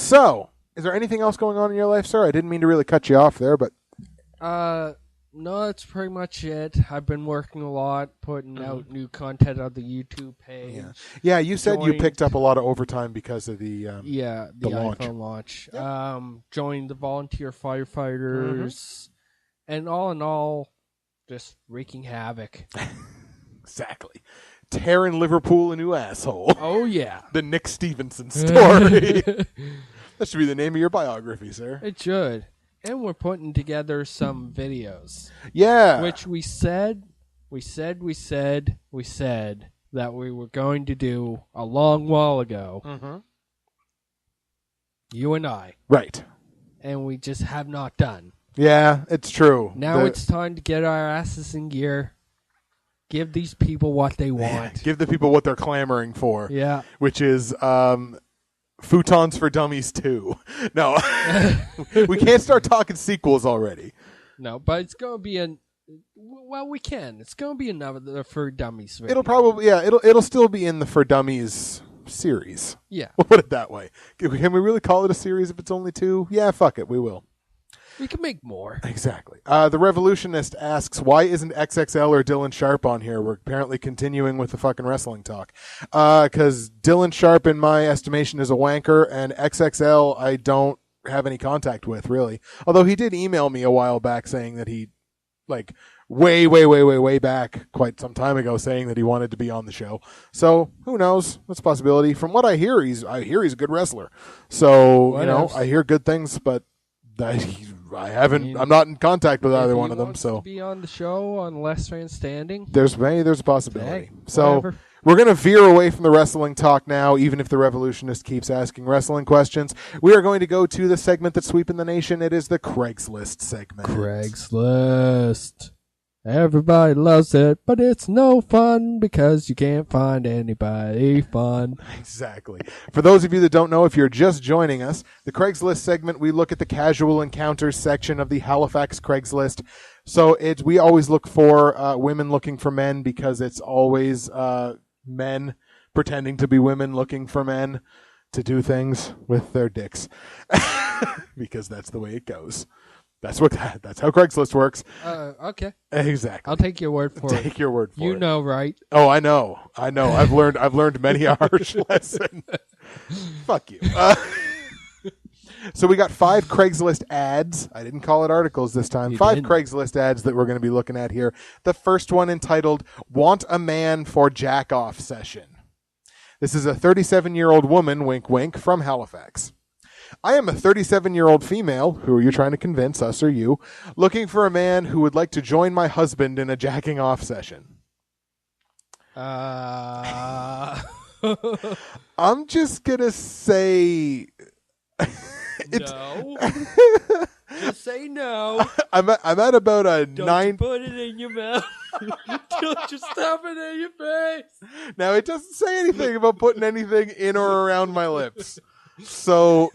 So, is there anything else going on in your life, sir? I didn't mean to really cut you off there, but... No, that's pretty much it. I've been working a lot, putting out new content on the YouTube page. Yeah, you said you picked up a lot of overtime because of the launch. iPhone launch. Yep. Joined the volunteer firefighters, and all in all, just wreaking havoc. Exactly. Tearing Liverpool a new asshole. Oh, yeah. The Nick Stevenson story. That should be the name of your biography, sir. It should. And we're putting together some videos. Yeah. Which we said that we were going to do a long while ago. Mm-hmm. You and I. Right. And we just have not done. Yeah, it's true. Now it's time to get our asses in gear. Give these people what they want. Give the people what they're clamoring for. Yeah. Which is... Futons for Dummies 2. No. We can't start talking sequels already. No, but it's going to be we can. It's going to be another For Dummies video. It'll probably, it'll still be in the For Dummies series. Yeah. We'll put it that way. Can we really call it a series if it's only 2? Yeah, fuck it. We will. We can make more. Exactly. The Revolutionist asks, why isn't XXL or Dylan Sharp on here? We're apparently continuing with the fucking wrestling talk. Because Dylan Sharp, in my estimation, is a wanker, and XXL I don't have any contact with, really. Although he did email me a while back saying that he, like, way back, quite some time ago, saying that he wanted to be on the show. So, who knows? That's a possibility. From what I hear, he's a good wrestler. So, I hear good things, but I'm not in contact with either one of them. So to be on the show on Last Man Standing. There's a possibility. Hey, so whatever. We're going to veer away from the wrestling talk now, even if the Revolutionist keeps asking wrestling questions. We are going to go to the segment that's sweeping the nation. It is the Craigslist segment. Craigslist. Everybody loves it, but it's no fun because you can't find anybody fun. Exactly. For those of you that don't know, if you're just joining us, the Craigslist segment, we look at the casual encounters section of the Halifax Craigslist. So we always look for women looking for men because it's always men pretending to be women looking for men to do things with their dicks. Because that's the way it goes. That's how Craigslist works. Okay. Exactly. I'll take your word for it. Take your word for it. You know, right? Oh, I know. I've learned many a harsh lesson. Fuck you. So we got 5 Craigslist ads. I didn't call it articles this time. 5 Craigslist ads that we're going to be looking at here. The first one entitled, Want a Man for Jack-Off Session. This is a 37-year-old woman, wink wink, from Halifax. I am a 37-year-old female, who are you trying to convince, us or you, looking for a man who would like to join my husband in a jacking off session. I'm just going to say... No. Just say no. I'm at about a Don't 9... you put it in your mouth. Don't just stuff it in your face. Now, it doesn't say anything about putting anything in or around my lips. So,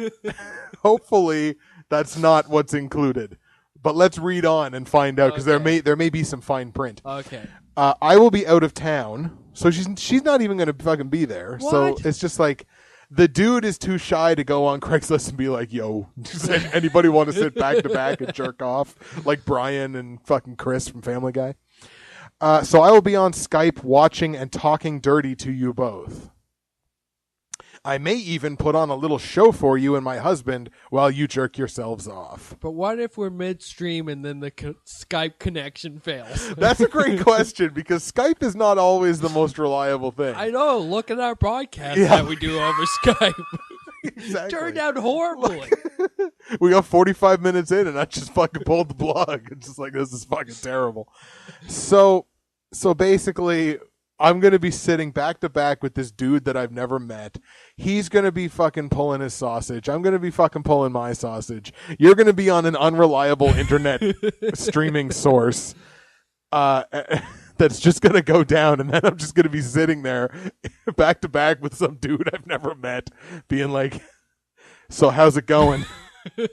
hopefully, that's not what's included. But let's read on and find out, because there may be some fine print. Okay. I will be out of town, so she's not even going to fucking be there. What? So it's just like, the dude is too shy to go on Craigslist and be like, yo, does anybody want to sit back to back and jerk off like Brian and fucking Chris from Family Guy? So I will be on Skype watching and talking dirty to you both. I may even put on a little show for you and my husband while you jerk yourselves off. But what if we're midstream and then the Skype connection fails? That's a great question, because Skype is not always the most reliable thing. I know. Look at our podcast that we do over Skype. Exactly. Turned out horribly. We got 45 minutes in and I just fucking pulled the plug. It's just like, this is fucking terrible. So basically, I'm going to be sitting back to back with this dude that I've never met. He's going to be fucking pulling his sausage. I'm going to be fucking pulling my sausage. You're going to be on an unreliable internet streaming source that's just going to go down. And then I'm just going to be sitting there back to back with some dude I've never met being like, so how's it going? And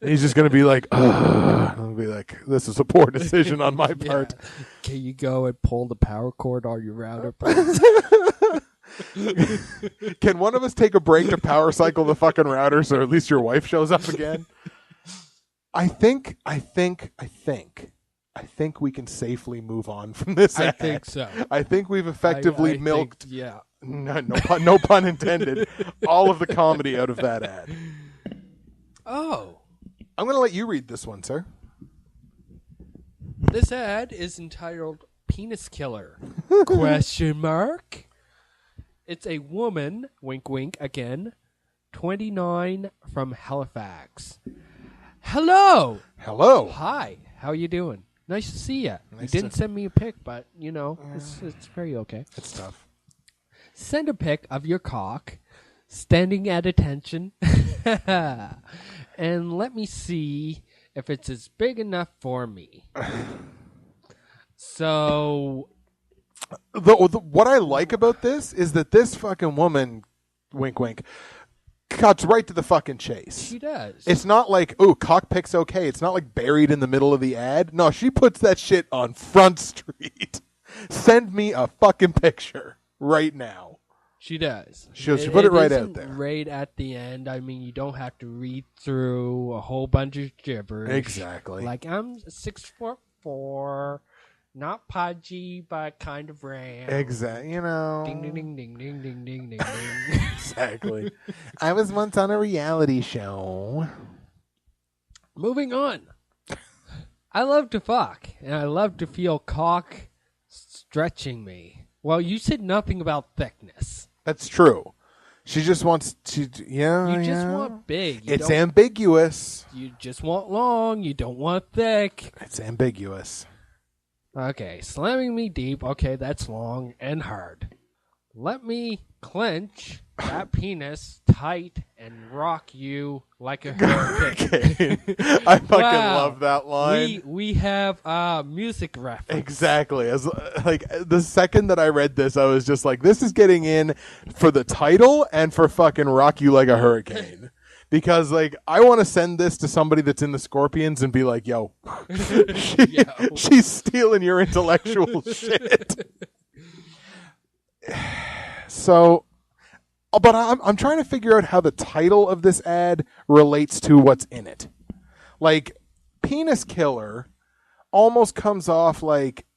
he's just going to be like, I'll be like, this is a poor decision on my part. Can you go and pull the power cord on your router, please? Can one of us take a break to power cycle the fucking router so at least your wife shows up again? I think we can safely move on from this. I think so. I think we've effectively milked. Yeah. No pun intended. All of the comedy out of that ad. Oh. I'm going to let you read this one, sir. This ad is entitled Penis Killer? Question mark. It's a woman, wink wink again, 29 from Halifax. Hello. Hello. Hi. How you doing? Nice to see you. Nice You didn't send me a pic, but, it's very okay. It's tough. Send a pic of your cock standing at attention and let me see if it's as big enough for me. So, what I like about this is that this fucking woman, wink wink, cuts right to the fucking chase. She does. It's not like, ooh, cockpic's okay. It's not like buried in the middle of the ad. No, she puts that shit on Front Street. Send me a fucking picture right now. She does. She put it right isn't out there. Right at the end. I mean, you don't have to read through a whole bunch of gibberish. Exactly. Like, I'm 6'4", not podgy, but kind of round. Exactly. You know. Ding, ding, ding, ding, ding, ding, ding, ding. Exactly. I was once on a reality show. Moving on. I love to fuck, and I love to feel cock stretching me. Well, you said nothing about thickness. That's true. She just wants to, yeah. You just want big. It's ambiguous. You just want long. You don't want thick. It's ambiguous. Okay, slamming me deep. Okay, that's long and hard. Let me clench that penis tight and rock you like a hurricane. I fucking love that line. We have music reference. Exactly. As like the second that I read this, I was just like, this is getting in for the title and for fucking rock you like a hurricane. Because, like, I want to send this to somebody that's in the Scorpions and be like, yo, she's stealing your intellectual shit. So, but I'm trying to figure out how the title of this ad relates to what's in it. Like, Penis Killer almost comes off like,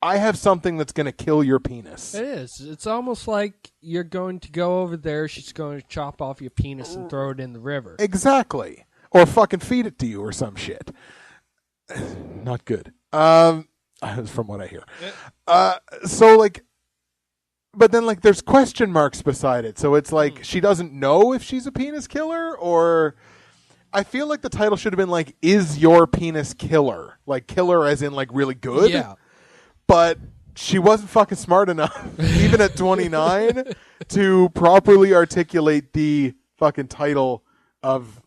I have something that's going to kill your penis. It is. It's almost like you're going to go over there, she's going to chop off your penis and throw it in the river. Exactly. Or fucking feed it to you or some shit. Not good. From what I hear. So, like, but then, like, there's question marks beside it. So it's like she doesn't know if she's a penis killer, or I feel like the title should have been like, is your penis killer? Like, killer as in, like, really good? Yeah. But she wasn't fucking smart enough, even at 29, to properly articulate the fucking title of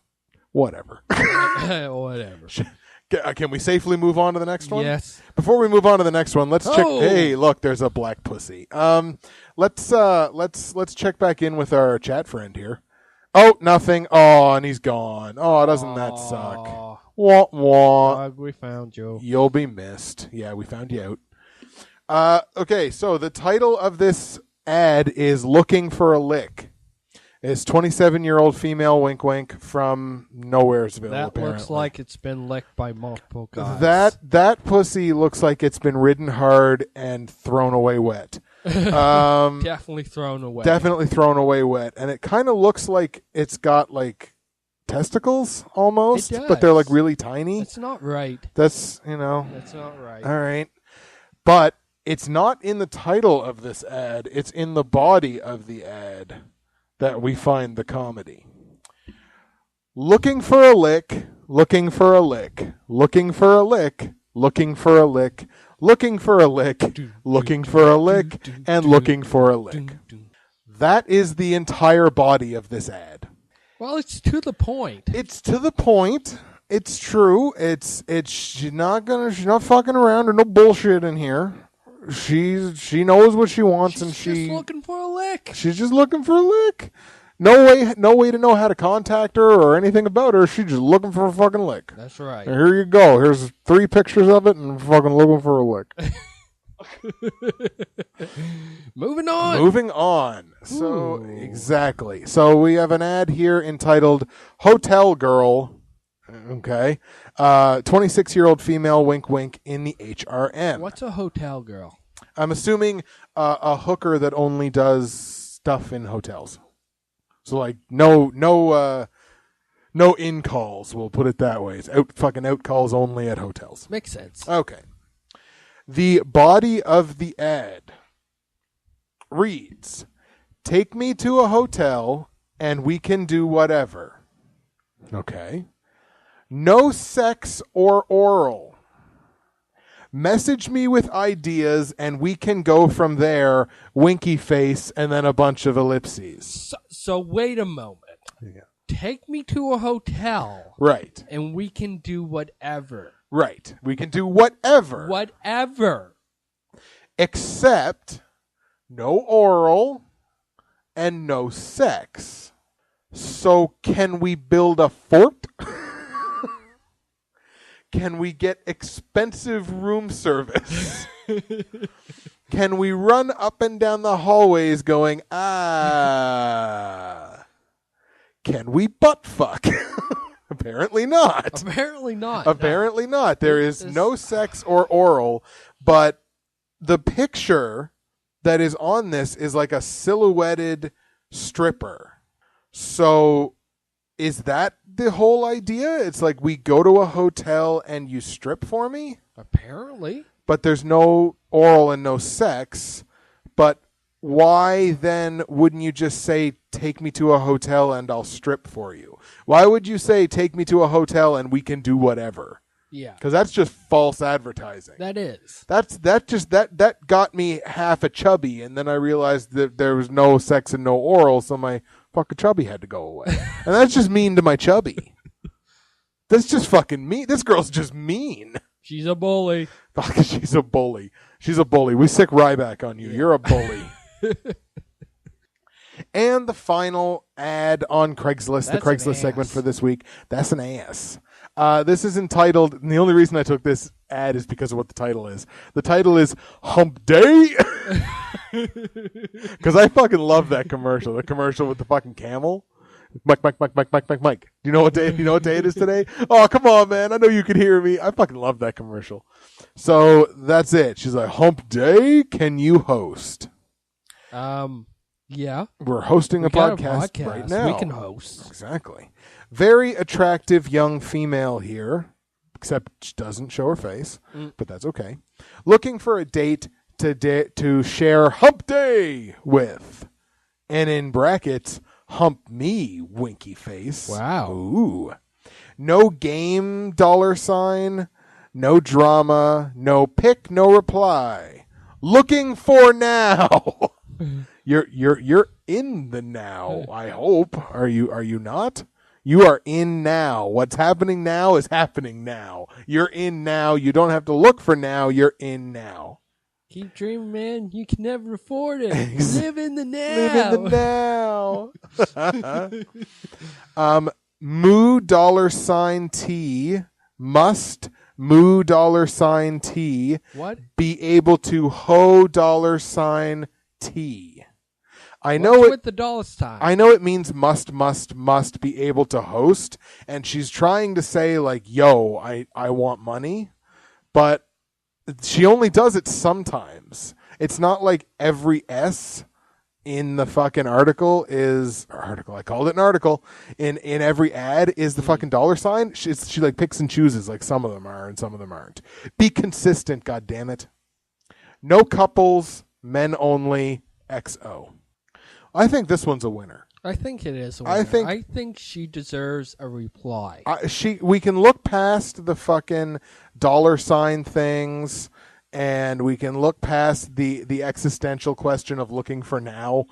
whatever. Whatever. Can we safely move on to the next one? Yes. Before we move on to the next one, let's check. Hey, look, there's a black pussy. Let's check back in with our chat friend here. Oh, nothing. Oh, and he's gone. Oh, doesn't that suck? Wah wah. Dog, we found you. You'll be missed. Yeah, we found you out. Okay, so the title of this ad is Looking for a Lick. It's 27-year-old female, wink wink, from Nowheresville, That apparently. looks like it's been licked by multiple guys. That pussy looks like it's been ridden hard and thrown away wet. Definitely thrown away. Definitely thrown away wet. And it kind of looks like it's got, like, testicles, almost. It does. But they're, like, really tiny. That's not right. That's, you know. That's not right. All right. But it's not in the title of this ad. It's in the body of the ad that we find the comedy. Looking for a lick, looking for a lick, looking for a lick, looking for a lick, looking for a lick, looking for a lick, and looking for a lick. That is the entire body of this ad. Well, it's to the point. It's to the point. It's true. She's not fucking around or no bullshit in here. She knows what she wants, and she's just looking for a lick. She's just looking for a lick. No way to know how to contact her or anything about her. She's just looking for a fucking lick. That's right. And here you go. Here's 3 pictures of it, and fucking looking for a lick. Moving on. Moving on. So, Ooh. exactly. So, we have an ad here entitled Hotel Girl. Okay. 26-year-old female, wink, wink, in the HRM. What's a hotel girl? I'm assuming a hooker that only does stuff in hotels. So, like, no in calls. We'll put it that way. It's out calls only at hotels. Makes sense. Okay. The body of the ad reads, "Take me to a hotel and we can do whatever." Okay. No sex or oral. Message me with ideas and we can go from there. Winky face and then a bunch of ellipses. So wait a moment. Yeah. Take me to a hotel. Right. And we can do whatever. Right. We can do whatever. Whatever. Except no oral and no sex. So can we build a fort? Can we get expensive room service? Can we run up and down the hallways going, Can we butt fuck? Apparently not. Apparently not. Apparently not. There is no sex or oral, but the picture that is on this is like a silhouetted stripper. So is that the whole idea? It's like we go to a hotel and you strip for me? Apparently. But there's no oral and no sex. But why then wouldn't you just say, take me to a hotel and I'll strip for you? Why would you say, take me to a hotel and we can do whatever? Yeah. Because that's just false advertising. That is. That got me half a chubby, and then I realized that there was no sex and no oral, so my fucking chubby had to go away. And that's just mean to my chubby. That's just fucking mean. This girl's just mean. She's a bully. Fuck, she's a bully. She's a bully. We sick Ryback on you. Yeah. You're a bully. And the final ad on Craigslist, the Craigslist segment for this week, that's an ass. This is entitled, and the only reason I took this ad is because of what the title is. The title is Hump Day. Because I fucking love that commercial. The commercial with the fucking camel. Mike. Do you know what day it is today? Oh, come on, man. I know you can hear me. I fucking love that commercial. So that's it. She's like, Hump Day, can you host? Yeah. We're hosting a podcast right now. We can host. Exactly. Very attractive young female here, except she doesn't show her face, but that's okay. Looking for a date to share Hump Day with. And in brackets, hump me, winky face. Wow. Ooh. No game, $, no drama, no pick, no reply. Looking for now. You're in the now, I hope. Are you not? You are in now. What's happening now is happening now. You're in now. You don't have to look for now. You're in now. Keep dreaming, man. You can never afford it. Live in the now. Live in the now. Moo $T must moo $T. What? Be able to ho $T. I know What's with the $? I know it means must be able to host, and she's trying to say like, yo, I want money, but she only does it sometimes. It's not like every S in the fucking article. I called it an article. In every ad is the fucking $. She like picks and chooses, like some of them are and some of them aren't. Be consistent, goddammit. No couples, men only, XO. I think this one's a winner. I think it is a winner. I think she deserves a reply. We can look past the fucking $ things, and we can look past the existential question of looking for now.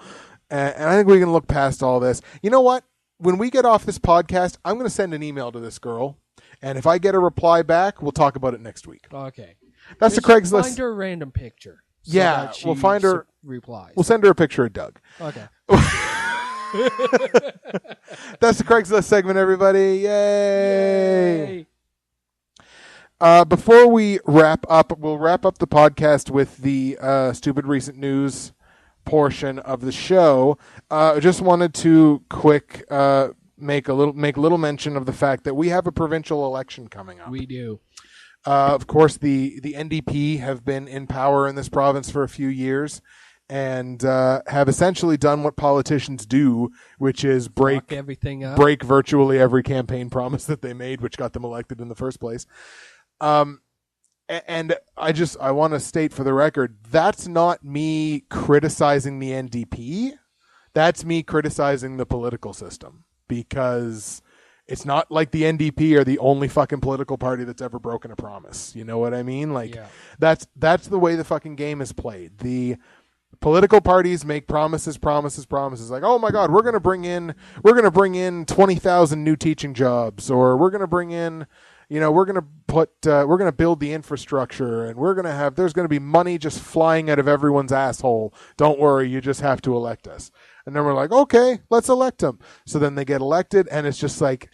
And I think we can look past all this. You know what? When we get off this podcast, I'm going to send an email to this girl, and if I get a reply back, we'll talk about it next week. Okay. That's the Craigslist. Find her a random picture. So yeah, we'll find her. Replies. We'll send her a picture of Doug. Okay. That's the Craigslist segment, everybody. Yay. Before we wrap up, we'll wrap up the podcast with the stupid recent news portion of the show. I just wanted to quick make a little mention of the fact that we have a provincial election coming up. We do. Of course, the NDP have been in power in this province for a few years and have essentially done what politicians do, which is break everything up. Break virtually every campaign promise that they made, which got them elected in the first place. And I want to state for the record, that's not me criticizing the NDP. That's me criticizing the political system, because it's not like the NDP are the only fucking political party that's ever broken a promise. You know what I mean? Like, yeah. That's the way the fucking game is played. The political parties make promises. Like, oh my God, we're going to bring in 20,000 new teaching jobs, or we're going to bring in, we're going to build the infrastructure, and there's going to be money just flying out of everyone's asshole. Don't worry, you just have to elect us. And then we're like, okay, let's elect them. So then they get elected, and it's just like,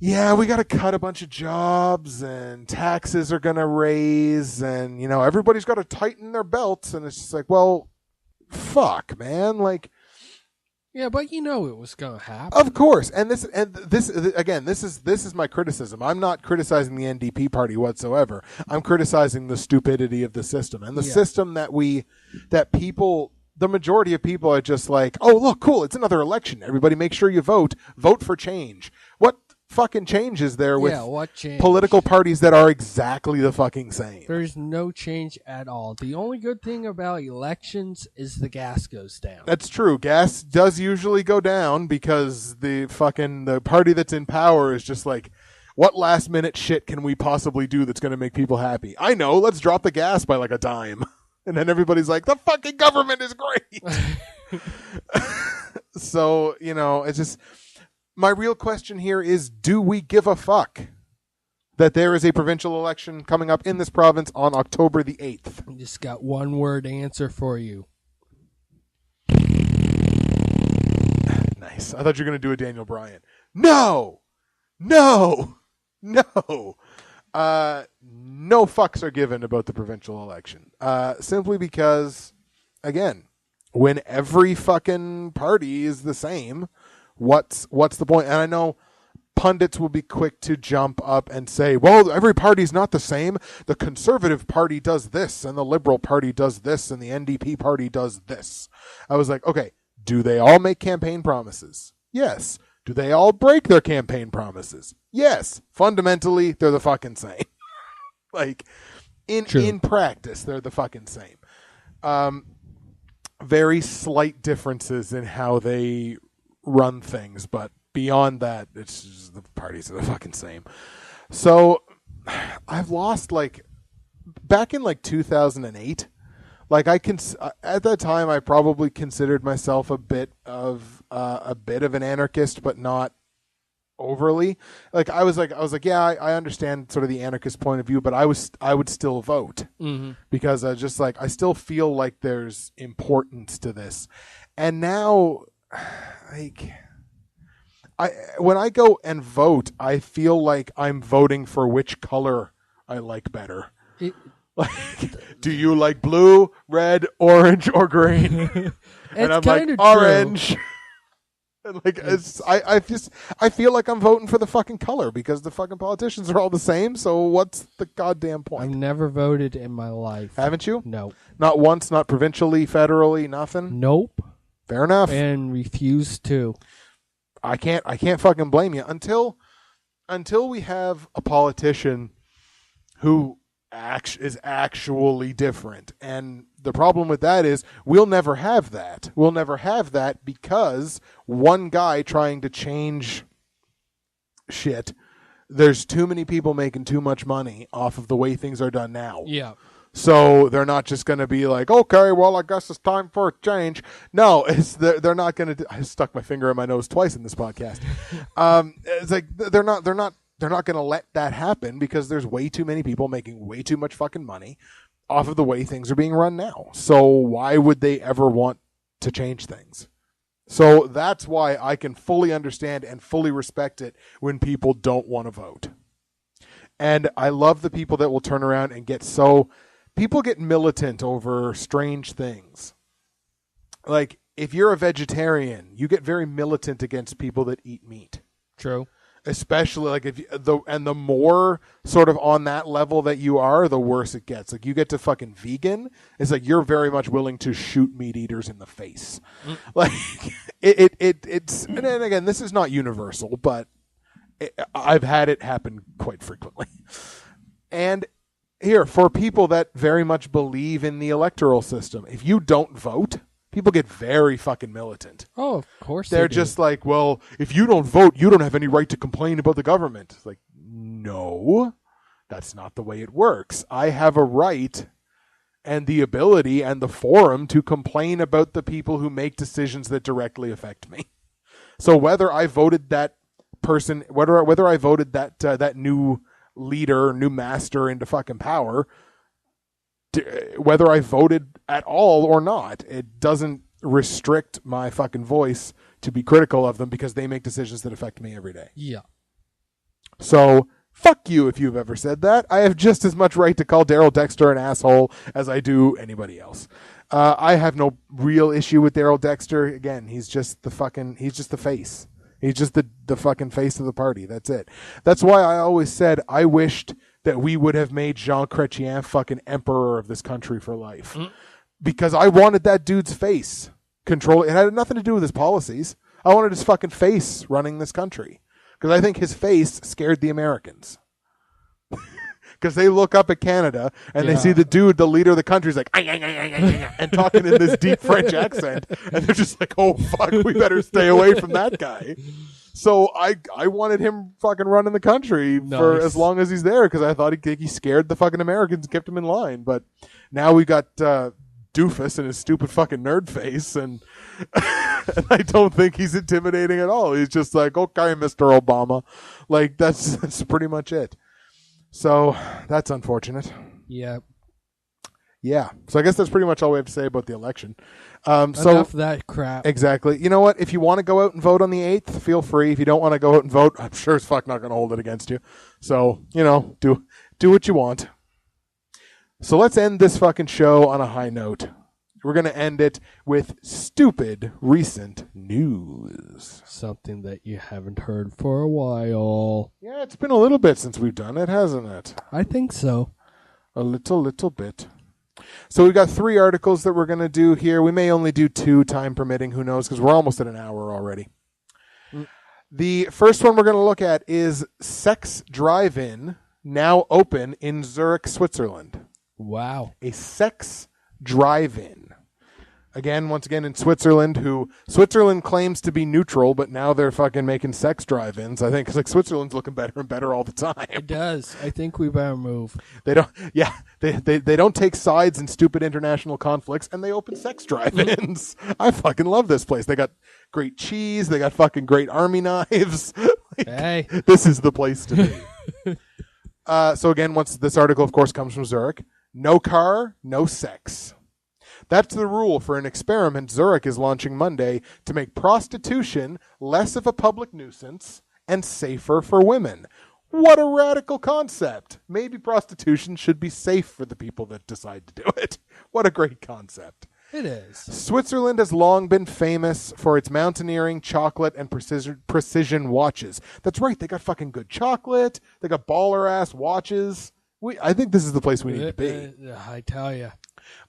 yeah, we got to cut a bunch of jobs, and taxes are going to raise, and, everybody's got to tighten their belts. And it's just like, well, fuck, man. Like, yeah, but it was going to happen. Of course. And this again, this is my criticism. I'm not criticizing the NDP party whatsoever. I'm criticizing the stupidity of the system, and the system that people, the majority of people are just like, oh, look, cool, it's another election. Everybody make sure you vote for change. What fucking change is there with what change? Political parties that are exactly the fucking same? There's no change at all. The only good thing about elections is the gas goes down. That's true. Gas does usually go down because the party that's in power is just like, what last minute shit can we possibly do that's going to make people happy? I know, let's drop the gas by like a dime. And then everybody's like, the fucking government is great. So, it's just, my real question here is, do we give a fuck that there is a provincial election coming up in this province on October the 8th? I just got one word answer for you. Nice. I thought you were going to do a Daniel Bryan. No! No fucks are given about the provincial election. Simply because, again, when every fucking party is the same, what's the point? And I know pundits will be quick to jump up and say, well, every party's not the same. The Conservative Party does this, and the Liberal Party does this, and the NDP Party does this. I was like, okay, do they all make campaign promises? Yes. Do they all break their campaign promises? Yes. Fundamentally, they're the fucking same. Like, in practice, they're the fucking same. Very slight differences in how they run things, but beyond that, it's just the parties are the fucking same. So, I've lost, back in 2008, at that time, I probably considered myself a bit of an anarchist, but not overly. I was like, yeah, I understand sort of the anarchist point of view, but I would still vote because I just I still feel like there's importance to this. And now, when I go and vote, I feel like I'm voting for which color I like better. Do you like blue, red, orange, or green? And I'm like, orange. And I feel like I'm voting for the fucking color because the fucking politicians are all the same. So what's the goddamn point? I've never voted in my life. Haven't you? No. Not once, not provincially, federally, nothing? Nope. Fair enough. And refuse to. I can't fucking blame you until we have a politician who is actually different. And the problem with that is we'll never have that. We'll never have that because one guy trying to change shit, there's too many people making too much money off of the way things are done now. Yeah. So they're not just going to be like, okay, well, I guess it's time for a change. No, they're not going to. I stuck my finger in my nose twice in this podcast. It's like they're not going to let that happen because there's way too many people making way too much fucking money off of the way things are being run now. So why would they ever want to change things? So that's why I can fully understand and fully respect it when people don't want to vote. And I love the people that will turn around and people get militant over strange things. Like, if you're a vegetarian, you get very militant against people that eat meat. True. Especially like the more sort of on that level that you are, the worse it gets. Like, you get to fucking vegan, it's like you're very much willing to shoot meat eaters in the face. Like it's and then again, this is not universal, but I've had it happen quite frequently. And here, for people that very much believe in the electoral system, if you don't vote, people get very fucking militant. Oh, of course They're just like, well, if you don't vote, you don't have any right to complain about the government. It's like, no, that's not the way it works. I have a right and the ability and the forum to complain about the people who make decisions that directly affect me. So whether I voted that person, whether I voted that new leader, new master into fucking power, whether I voted at all or not, it doesn't restrict my fucking voice to be critical of them because they make decisions that affect me every day. Yeah. So, fuck you if you've ever said that. I have just as much right to call Daryl Dexter an asshole as I do anybody else. I have no real issue with Daryl Dexter. Again, he's just the face. He's just the fucking face of the party. That's it. That's why I always said I wished that we would have made Jean Chrétien fucking emperor of this country for life. Because I wanted that dude's face control. It had nothing to do with his policies. I wanted his fucking face running this country. Because I think his face scared the Americans. Because they look up at Canada and they see the dude, the leader of the country, is like, and talking in this deep French accent. And they're just like, oh, fuck, we better stay away from that guy. So I wanted him fucking running the country for as long as he's there because I thought he scared the fucking Americans and kept them in line. But now we got Doofus and his stupid fucking nerd face, and I don't think he's intimidating at all. He's just like, okay, Mr. Obama. Like, that's pretty much it. So that's unfortunate. Yeah. Yeah. So I guess that's pretty much all we have to say about the election. Enough of that crap. Exactly. You know what? If you want to go out and vote on the 8th, feel free. If you don't want to go out and vote, I'm sure as fuck not going to hold it against you. So, do what you want. So let's end this fucking show on a high note. We're going to end it with stupid recent news. Something that you haven't heard for a while. Yeah, it's been a little bit since we've done it, hasn't it? I think so. A little bit. So we've got 3 articles that we're going to do here. We may only do 2, time permitting. Who knows? Because we're almost at an hour already. The first one we're going to look at is Sex Drive-In, now open in Zurich, Switzerland. Wow. A sex drive-in. Once again in Switzerland, Switzerland claims to be neutral, but now they're fucking making sex drive-ins. I think, 'cause like Switzerland's looking better and better all the time. It does. I think we better move. They don't take sides in stupid international conflicts, and they open sex drive-ins. I fucking love this place. They got great cheese. They got fucking great army knives. Hey. This is the place to be. So again, once this article, of course, comes from Zurich. No car, no sex. That's the rule for an experiment Zurich is launching Monday to make prostitution less of a public nuisance and safer for women. What a radical concept. Maybe prostitution should be safe for the people that decide to do it. What a great concept. It is. Switzerland has long been famous for its mountaineering, chocolate, and precision watches. That's right. They got fucking good chocolate. They got baller-ass watches. I think this is the place we need to be. I tell you.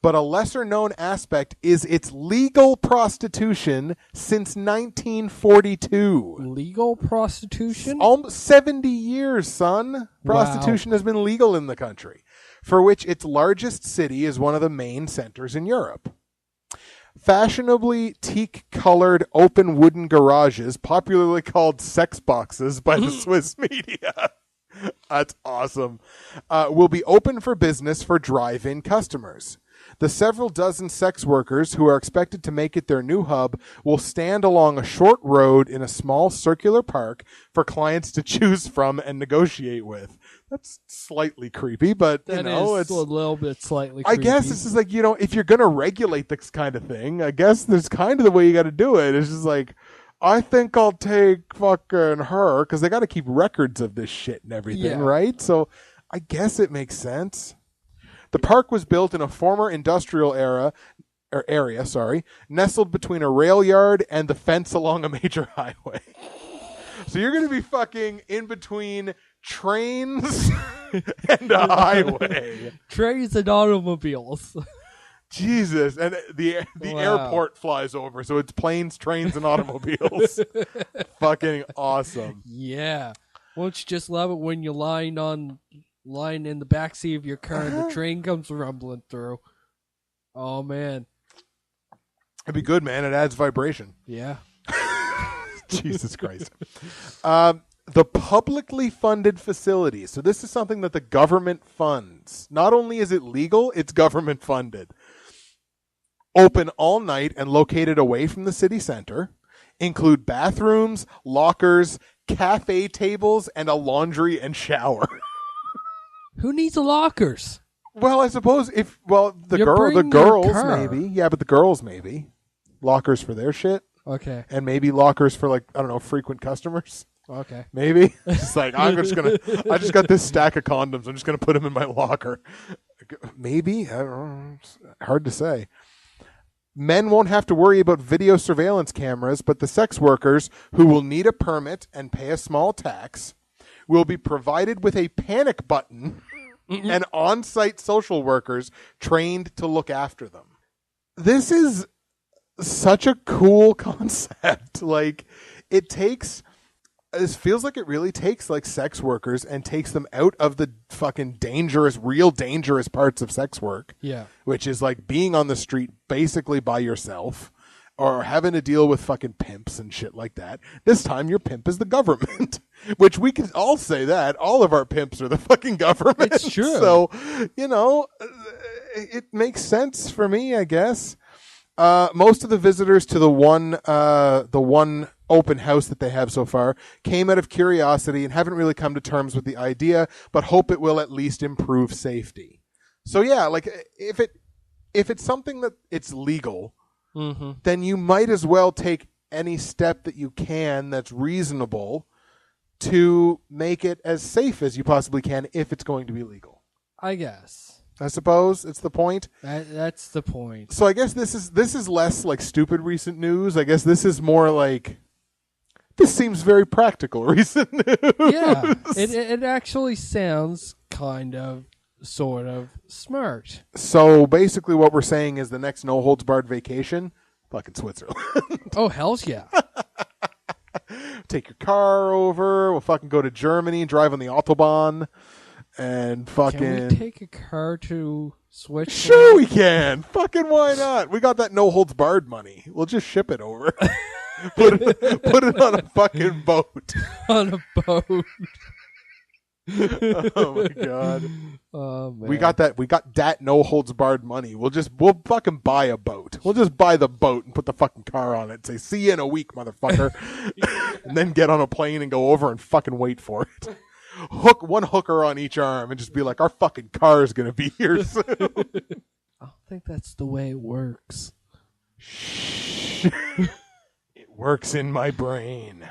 But a lesser-known aspect is its legal prostitution since 1942. Legal prostitution? Almost 70 years, son. Prostitution has been legal in the country, for which its largest city is one of the main centers in Europe. Fashionably teak-colored open wooden garages, popularly called sex boxes by the Swiss media. That's awesome. Will be open for business for drive-in customers. The several dozen sex workers who are expected to make it their new hub will stand along a short road in a small circular park for clients to choose from and negotiate with. That's slightly creepy, but it's a little bit slightly creepy. I guess this is like, if you're going to regulate this kind of thing, I guess there's kind of the way you got to do it. It's just like, I think I'll take fucking her, because they got to keep records of this shit and everything, Yeah. right? So I guess it makes sense. The park was built in a former industrial area, nestled between a rail yard and the fence along a major highway. So you're going to be fucking in between trains and a highway. Trains and automobiles. Jesus. And the Wow. airport flies over, so it's planes, trains, and automobiles. Fucking awesome. Yeah. Won't you just love it when you're lying in the backseat of your car and the train comes rumbling through? Oh, man. It'd be good, man. It adds vibration. Yeah. Jesus Christ. The publicly funded facilities. So this is something that the government funds. Not only is it legal, it's government funded. Open all night and located away from the city center. Include bathrooms, lockers, cafe tables, and a laundry and shower. Who needs lockers? Well, I suppose the You're bringing girls your car. maybe. Yeah, but the girls maybe. Lockers for their shit. Okay. And maybe lockers for, like, I don't know, frequent customers. Okay. Maybe. Just like, I just got this stack of condoms. I'm just going to put them in my locker. Maybe. I don't know. It's hard to say. Men won't have to worry about video surveillance cameras, but the sex workers, who will need a permit and pay a small tax, will be provided with a panic button and on-site social workers trained to look after them. This is such a cool concept. Like, this feels like it really takes, like, sex workers and takes them out of the fucking real dangerous parts of sex work. Yeah. Which is, like, being on the street basically by yourself or having to deal with fucking pimps and shit like that. This time your pimp is the government, which we can all say that. All of our pimps are the fucking government. It's true. So, it makes sense for me, I guess. Most of the visitors to the one open house that they have so far came out of curiosity and haven't really come to terms with the idea, but hope it will at least improve safety. So yeah, like if it's something that it's legal, then you might as well take any step that you can that's reasonable to make it as safe as you possibly can if it's going to be legal. I guess. I suppose it's the point. That's the point. So I guess this is less like stupid recent news. I guess this is more like, this seems very practical recent news. Yeah, it actually sounds kind of, sort of smart. So basically what we're saying is the next no holds barred vacation, fucking Switzerland. Oh, hell's yeah. Take your car over. We'll fucking go to Germany, drive on the Autobahn. And fucking... Can we take a car to Switzerland? Sure we can. Fucking why not? We got that no holds barred money. We'll just ship it over. put it on a fucking boat. On a boat. Oh my god. Oh man. We got that no holds barred money. We'll fucking buy a boat. We'll just buy the boat and put the fucking car on it and say, see you in a week, motherfucker. And then get on a plane and go over and fucking wait for it. Hook one hooker on each arm and just be like, our fucking car is going to be here soon. I don't think that's the way it works. Shh. It works in my brain.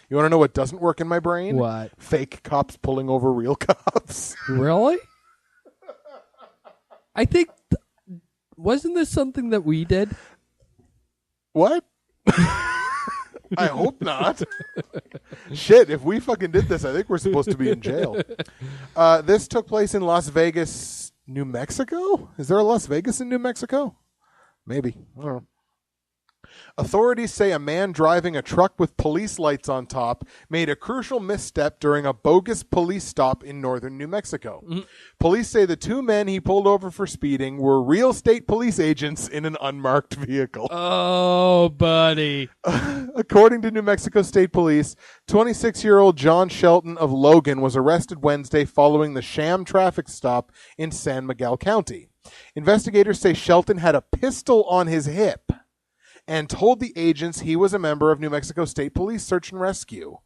You want to know what doesn't work in my brain? What? Fake cops pulling over real cops. Really? I think, wasn't this something that we did? What? I hope not. Shit, if we fucking did this, I think we're supposed to be in jail. This took place in Las Vegas, New Mexico? Is there a Las Vegas in New Mexico? Maybe. I don't know. Authorities say a man driving a truck with police lights on top made a crucial misstep during a bogus police stop in northern New Mexico. Mm-hmm. Police say the two men he pulled over for speeding were real state police agents in an unmarked vehicle. Oh, buddy. According to New Mexico State Police, 26-year-old John Shelton of Logan was arrested Wednesday following the sham traffic stop in San Miguel County. Investigators say Shelton had a pistol on his hip and told the agents he was a member of New Mexico State Police Search and Rescue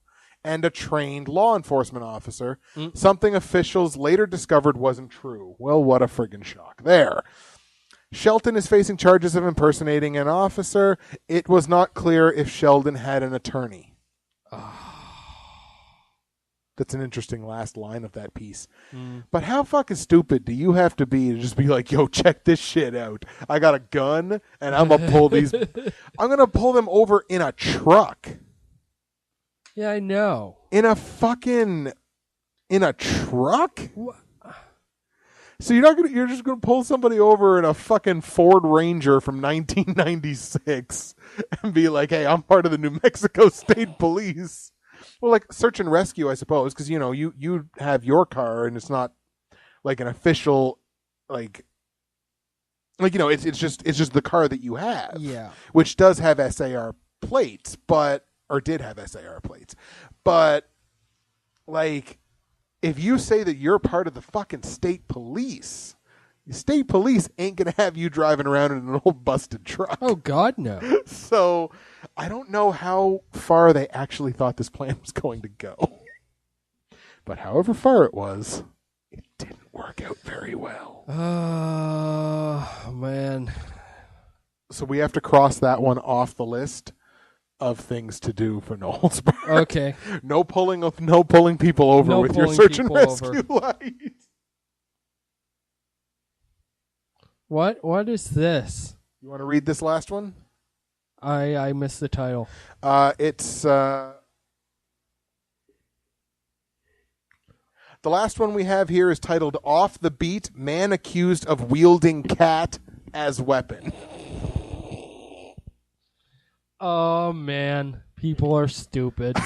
and a trained law enforcement officer, something officials later discovered wasn't true. Well, what a friggin' shock there. Shelton is facing charges of impersonating an officer. It was not clear if Sheldon had an attorney. That's an interesting last line of that piece. But how fucking stupid do you have to just be like, yo, check this shit out. I got a gun, and I'm going to pull these... I'm going to pull them over in a truck. Yeah, I know. In a truck? What? So you're just gonna pull somebody over in a fucking Ford Ranger from 1996 and be like, hey, I'm part of the New Mexico State Police. Well, like search and rescue, I suppose, because you have your car and it's not like an official it's just the car that you have. Yeah. Which does have SAR plates, or did have SAR plates. But like, if you say that you're part of the fucking state police, the state police ain't going to have you driving around in an old busted truck. Oh, God, no. So I don't know how far they actually thought this plan was going to go. But however far it was, it didn't work out very well. Oh, man. So we have to cross that one off the list of things to do for Noelsburg. Okay. No pulling people over with your search and rescue lights. What is this? You want to read this last one? I missed the title. It's the last one we have here is titled "Off the Beat: Man Accused of Wielding Cat as Weapon." Oh, man. People are stupid.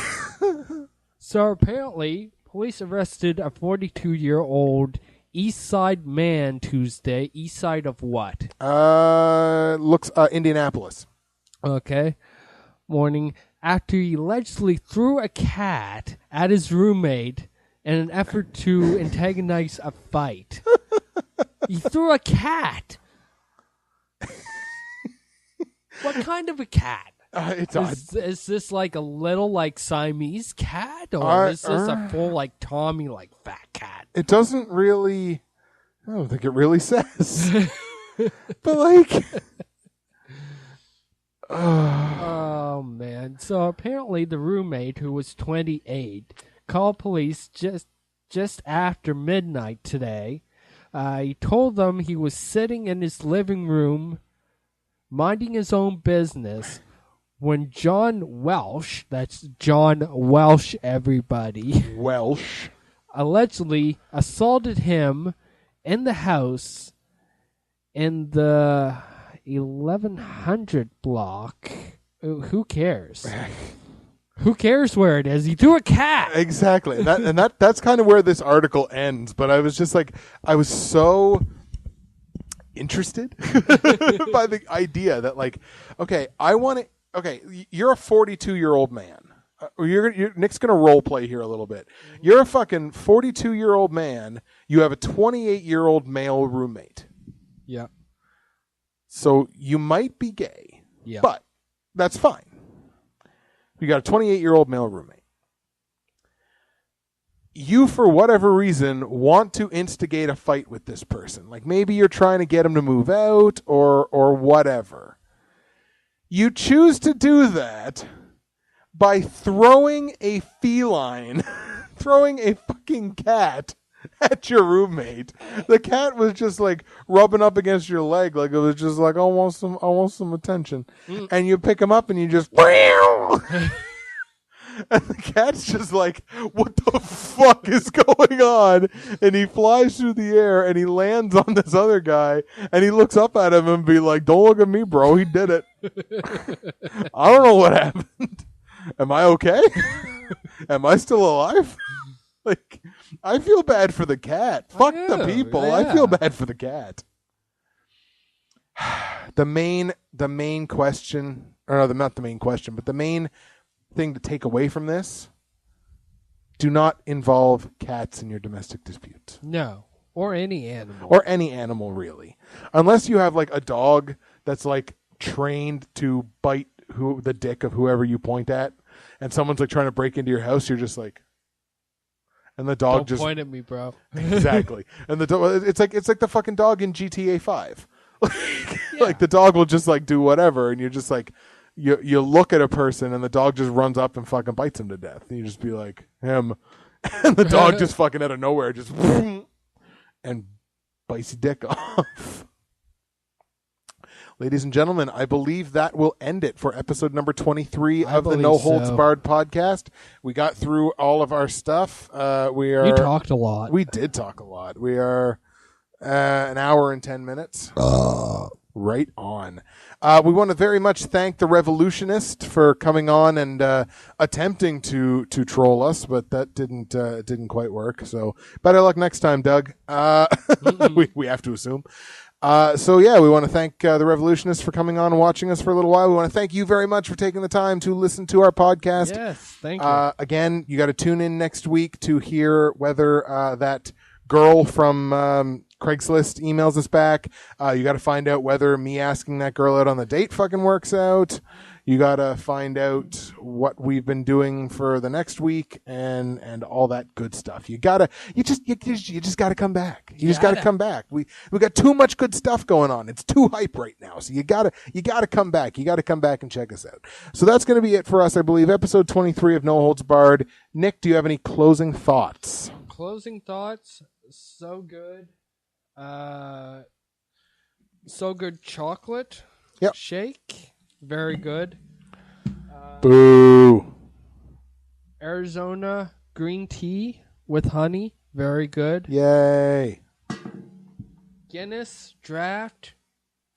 So apparently, police arrested a 42-year-old East Side man Tuesday. East Side of what? Looks Indianapolis. Okay. Morning. After he allegedly threw a cat at his roommate in an effort to antagonize a fight. He threw a cat. What kind of a cat? Is this like a little Siamese cat, or is this a full Tommy fat cat? It doesn't really. I don't think it really says. But oh man! So apparently, the roommate, who was 28, called police just after midnight today. He told them he was sitting in his living room, minding his own business, when John Welsh, that's John Welsh, everybody, Welsh, allegedly assaulted him in the house in the 1100 block. Who cares? Who cares where it is? He threw a cat. Exactly. That's kind of where this article ends. But I was just I was so interested by the idea that you're a 42-year-old man. Nick's going to role play here a little bit. You're a fucking 42-year-old man. You have a 28-year-old male roommate. Yeah. So you might be gay. Yeah. But that's fine. You got a 28-year-old male roommate. You, for whatever reason, want to instigate a fight with this person. Maybe you're trying to get him to move out or whatever. You choose to do that by throwing a feline, throwing a fucking cat at your roommate. The cat was just rubbing up against your leg, it was just I want some attention. And you pick him up and you just and the cat's just what the fuck is going on? And he flies through the air and he lands on this other guy and he looks up at him and be like, don't look at me, bro. He did it. I don't know what happened. Am I okay? Am I still alive? I feel bad for the cat. Fuck the people. Yeah. I feel bad for the cat. The main question, or no, not the main question, but the main thing to take away from this: do not involve cats in your domestic disputes. No, or any animal. Or any animal, really. Unless you have a dog that's trained to bite the dick of whoever you point at, and someone's trying to break into your house, you're just and the dog Don't point at me, bro. Exactly. And the dog, it's like the fucking dog in GTA 5. Like the dog will just like do whatever, and you're just like, you look at a person, and the dog just runs up and fucking bites him to death. And you just be like, him, and the dog just fucking out of nowhere just and bites your dick off. Ladies and gentlemen, I believe that will end it for episode number 23 of the No Holds Barred podcast. We got through all of our stuff. We talked a lot. We did talk a lot. We are an hour and 10 minutes. Right on. We want to very much thank the Revolutionist for coming on and attempting to troll us, but that didn't quite work. So better luck next time, Doug. We have to assume. So yeah, we want to thank the Revolutionist for coming on and watching us for a little while. We want to thank you very much for taking the time to listen to our podcast. Yes, thank you. Again, you got to tune in next week to hear whether that girl from Craigslist emails us back. You got to find out whether me asking that girl out on the date fucking works out. You got to find out what we've been doing for the next week and all that good stuff. You just got to come back. You just got to come back. We got too much good stuff going on. It's too hype right now. So you got to come back. You got to come back and check us out. So that's going to be it for us, I believe. Episode 23 of No Holds Barred. Nick, do you have any closing thoughts? Closing thoughts. So good. So good chocolate. Yep. Shake. Very good. Boo. Arizona green tea with honey. Very good. Yay. Guinness draft.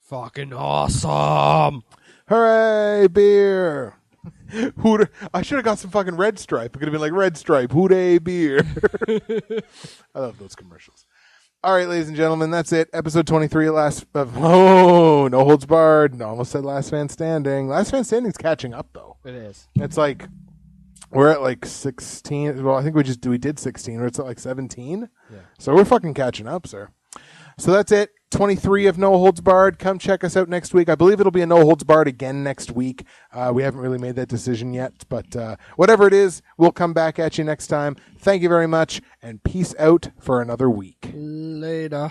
Fucking awesome. Hooray, beer. I should have got some fucking Red Stripe. It could have been like Red Stripe. Hooray, beer. I love those commercials. All right, ladies and gentlemen, that's it. Episode 23 No Holds Barred. No, almost said Last Man Standing. Last Man Standing's catching up, though. It is. It's like, we're at like 16. Well, I think we did 16, or it's at like 17. Yeah. So we're fucking catching up, sir. So that's it. 23 of No Holds Barred. Come check us out next week. I believe it'll be a No Holds Barred again next week. We haven't really made that decision yet, but whatever it is, we'll come back at you next time. Thank you very much, and peace out for another week. Later.